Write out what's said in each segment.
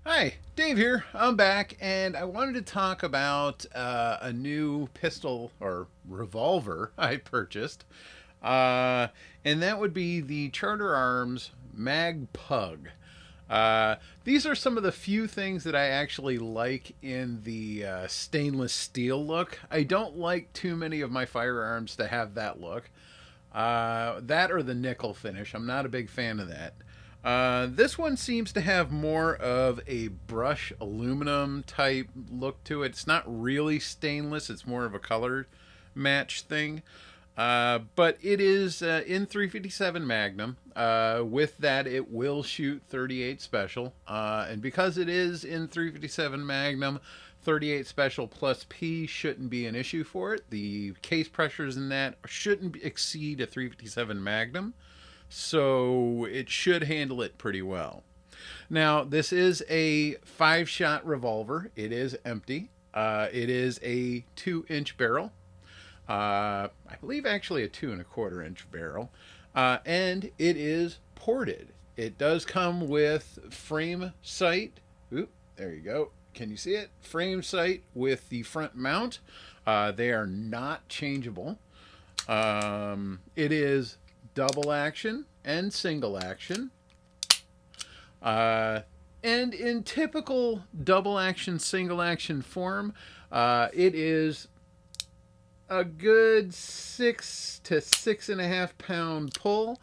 Hi, Dave here. I'm back, and I wanted to talk about a new pistol or revolver I purchased, uh, and that would be the Charter Arms Mag Pug. Uh, these are some of the few things that I actually like in the stainless steel look. I don't like too many of my firearms to have that look. That or the nickel finish. I'm not a big fan of that. This one seems to have more of a brush aluminum type look to it. It's not really stainless, it's more of a color match thing. But it is in 357 Magnum. With that, it will shoot 38 Special. And because it is in 357 Magnum, 38 Special plus P shouldn't be an issue for it. The case pressures in that shouldn't exceed a 357 Magnum. So it should handle it pretty well. Now, this is a 5-shot revolver. It is empty. It is a 2-inch barrel. I believe actually a 2.25-inch barrel, and it is ported. It does come with frame sight. Oop, there you go. Can you see it? Frame sight with the front mount. They are not changeable. It is double action and single action. And in typical double action, single action form, it is a good 6 to 6.5 pound pull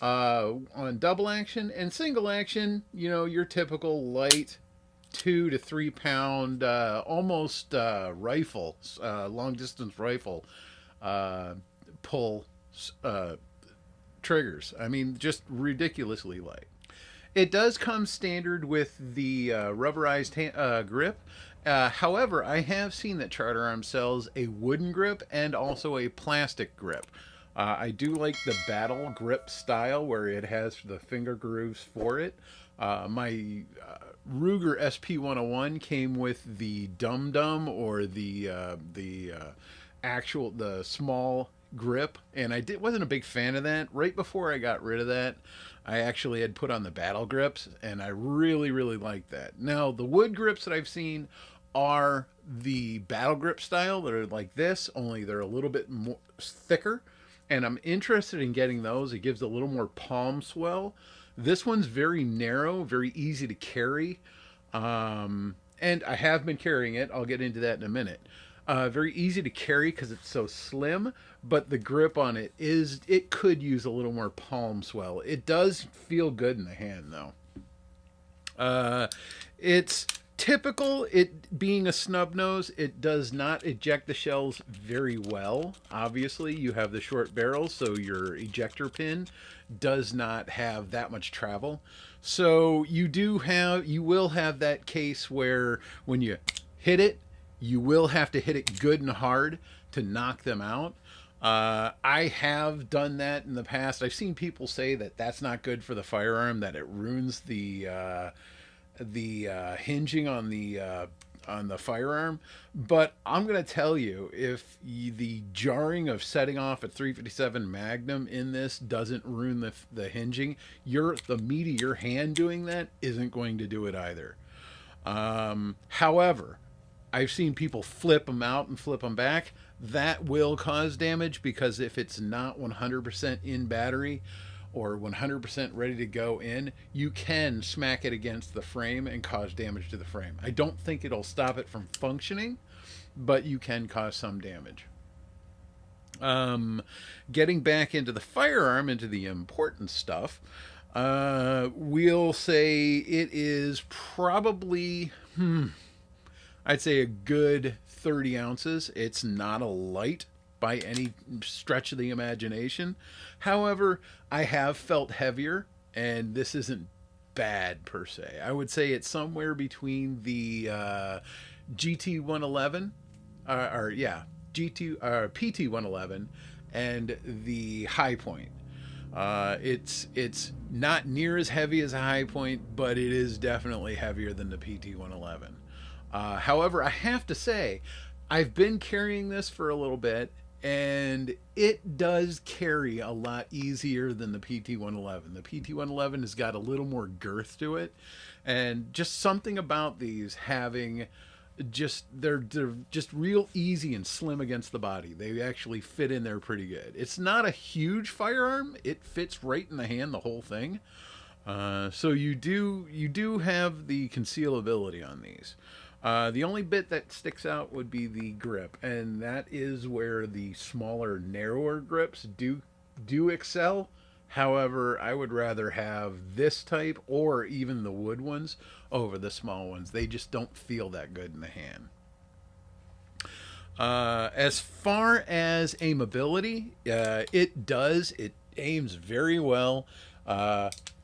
on double action, and single action, your typical light 2 to 3 pound, almost rifle, long distance rifle pull uh, triggers. I mean, just ridiculously light. It does come standard with the rubberized grip. However, I have seen that Charter Arms sells a wooden grip and also a plastic grip. I do like the battle grip style where it has the finger grooves for it. My Ruger SP 101 came with the Dum Dum, or the small grip, and wasn't a big fan of that. Right before I got rid of that, I actually had put on the battle grips, and I really really liked that. Now the wood grips that I've seen are the battle grip style that are like this, only they're a little bit more thicker, and I'm interested in getting those. It gives a little more palm swell. This one's very narrow, very easy to carry, and I have been carrying it. I'll get into that in a minute. Very easy to carry because it's so slim, but the grip on it could use a little more palm swell. It does feel good in the hand though. It's typical, it being a snub nose, it does not eject the shells very well. Obviously, you have the short barrel, so your ejector pin does not have that much travel. So you will have that case where when you hit it, you will have to hit it good and hard to knock them out. I have done that in the past. I've seen people say that that's not good for the firearm, that it ruins the hinging on the firearm. But I'm gonna tell you, if the jarring of setting off a 357 Magnum in this doesn't ruin the hinging, the meat of your hand doing that isn't going to do it either. However, I've seen people flip them out and flip them back. That will cause damage because if it's not 100% in battery or 100% ready to go in, you can smack it against the frame and cause damage to the frame. I don't think it'll stop it from functioning, but you can cause some damage. Um, Getting back into the firearm, into the important stuff, we'll say it is probably, I'd say a good 30 ounces. It's not a light by any stretch of the imagination. However, I have felt heavier, and this isn't bad per se. I would say it's somewhere between the GT 111, or yeah, GT PT 111, and the High Point. It's not near as heavy as a High Point, but it is definitely heavier than the PT 111. However, I have to say, I've been carrying this for a little bit, and it does carry a lot easier than the PT-111. The PT-111 has got a little more girth to it, and just something about these having just they're just real easy and slim against the body. They actually fit in there pretty good. It's not a huge firearm. It fits right in the hand, the whole thing. So you do have the concealability on these. The only bit that sticks out would be the grip, and that is where the smaller, narrower grips do excel. However, I would rather have this type or even the wood ones over the small ones. They just don't feel that good in the hand. As far as aimability, it aims very well.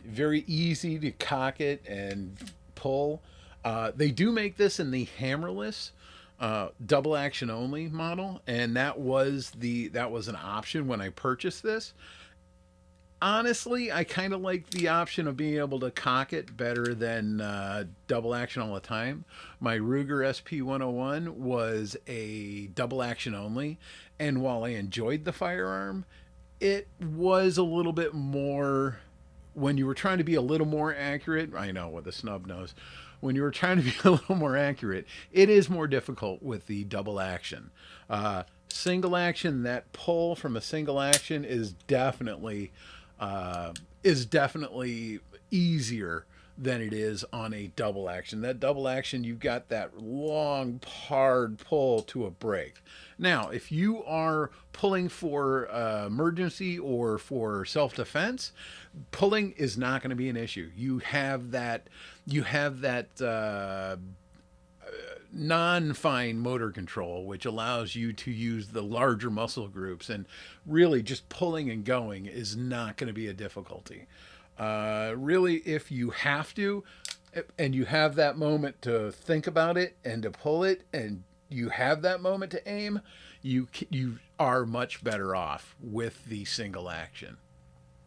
Very easy to cock it and pull. They do make this in the hammerless double action only model, and that was an option when I purchased this. Honestly, I kind of like the option of being able to cock it better than double action all the time. My Ruger SP-101 was a double action only, and while I enjoyed the firearm, it was a little bit more when you were trying to be a little more accurate. I know with a snub nose. When you were trying to be a little more accurate, it is more difficult with the double action. Single action, that pull from a single action is definitely easier than it is on a double action. That double action, you've got that long, hard pull to a break. Now, if you are pulling for emergency or for self-defense, pulling is not going to be an issue. You have that. Non-fine motor control, which allows you to use the larger muscle groups, and really just pulling and going is not going to be a difficulty. Really, if you have to, and you have that moment to think about it and to pull it, and you have that moment to aim, you are much better off with the single action.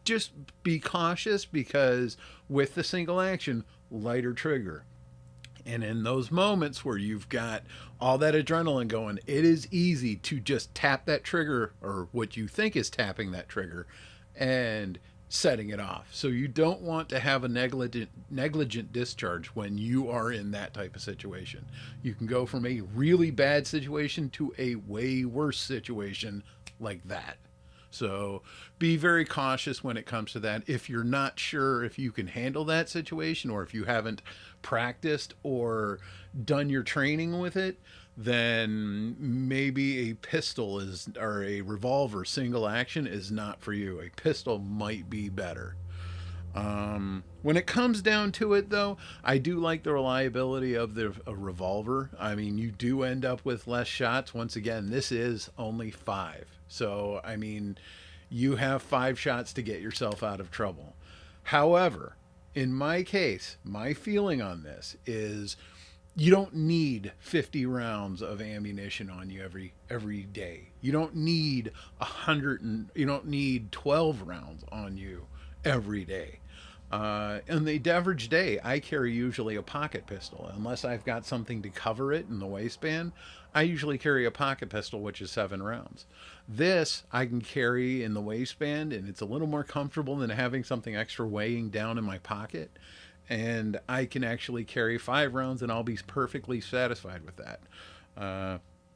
Just be cautious, because with the single action, lighter trigger. And in those moments where you've got all that adrenaline going, it is easy to just tap that trigger, or what you think is tapping that trigger, and setting it off. So you don't want to have a negligent discharge when you are in that type of situation. You can go from a really bad situation to a way worse situation like that. So be very cautious when it comes to that. If you're not sure if you can handle that situation, or if you haven't practiced or done your training with it, then maybe a pistol or a revolver single action is not for you. A pistol might be better. When it comes down to it, though, I do like the reliability of a revolver. I mean, you do end up with less shots. Once again, this is only 5. So, I mean, you have 5 shots to get yourself out of trouble. However, in my case, my feeling on this is you don't need 50 rounds of ammunition on you every day. You don't need 100, and you don't need 12 rounds on you every day. In the average day, I carry usually a pocket pistol. Unless I've got something to cover it in the waistband, I usually carry a pocket pistol, which is 7 rounds. This I can carry in the waistband, and it's a little more comfortable than having something extra weighing down in my pocket. And I can actually carry 5 rounds, and I'll be perfectly satisfied with that.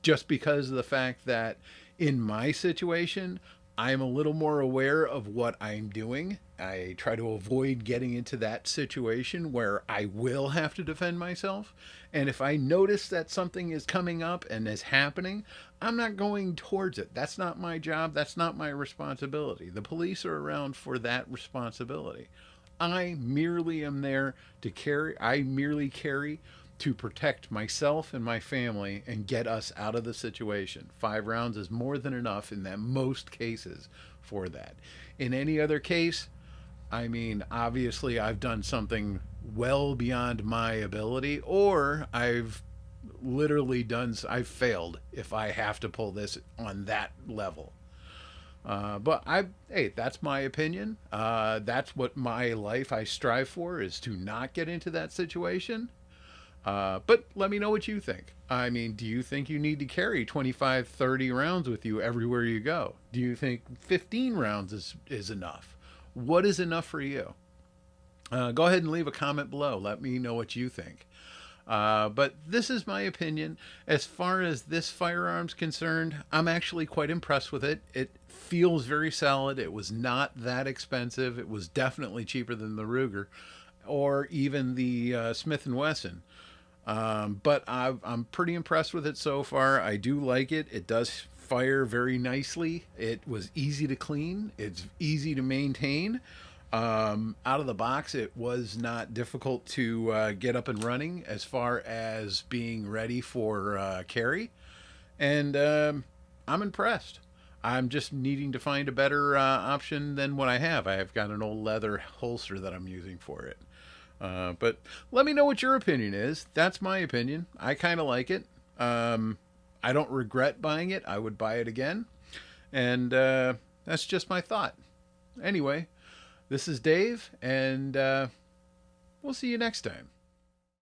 Just because of the fact that in my situation, I'm a little more aware of what I'm doing. I try to avoid getting into that situation where I will have to defend myself. And if I notice that something is coming up and is happening, I'm not going towards it. That's not my job. That's not my responsibility. The police are around for that responsibility. I merely am there to carry. I merely carry to protect myself and my family and get us out of the situation. 5 rounds is more than enough in that most cases for that. In any other case, I mean, obviously I've done well beyond my ability, or I've failed if I have to pull this on that level. Hey, that's my opinion. That's what my life I strive for, is to not get into that situation. But let me know what you think. I mean, do you think you need to carry 25, 30 rounds with you everywhere you go? Do you think 15 rounds is enough? What is enough for you? Go ahead and leave a comment below. Let me know what you think. But this is my opinion. As far as this firearm's concerned, I'm actually quite impressed with it. It feels very solid. It was not that expensive. It was definitely cheaper than the Ruger or even the Smith & Wesson. But I'm pretty impressed with it so far. I do like it. It does fire very nicely. It was easy to clean. It's easy to maintain. Out of the box, it was not difficult to get up and running as far as being ready for carry. And I'm impressed. I'm just needing to find a better option than what I have. I have got an old leather holster that I'm using for it. But let me know what your opinion is. That's my opinion. I kind of like it. I don't regret buying it. I would buy it again. And that's just my thought. Anyway, this is Dave, and we'll see you next time.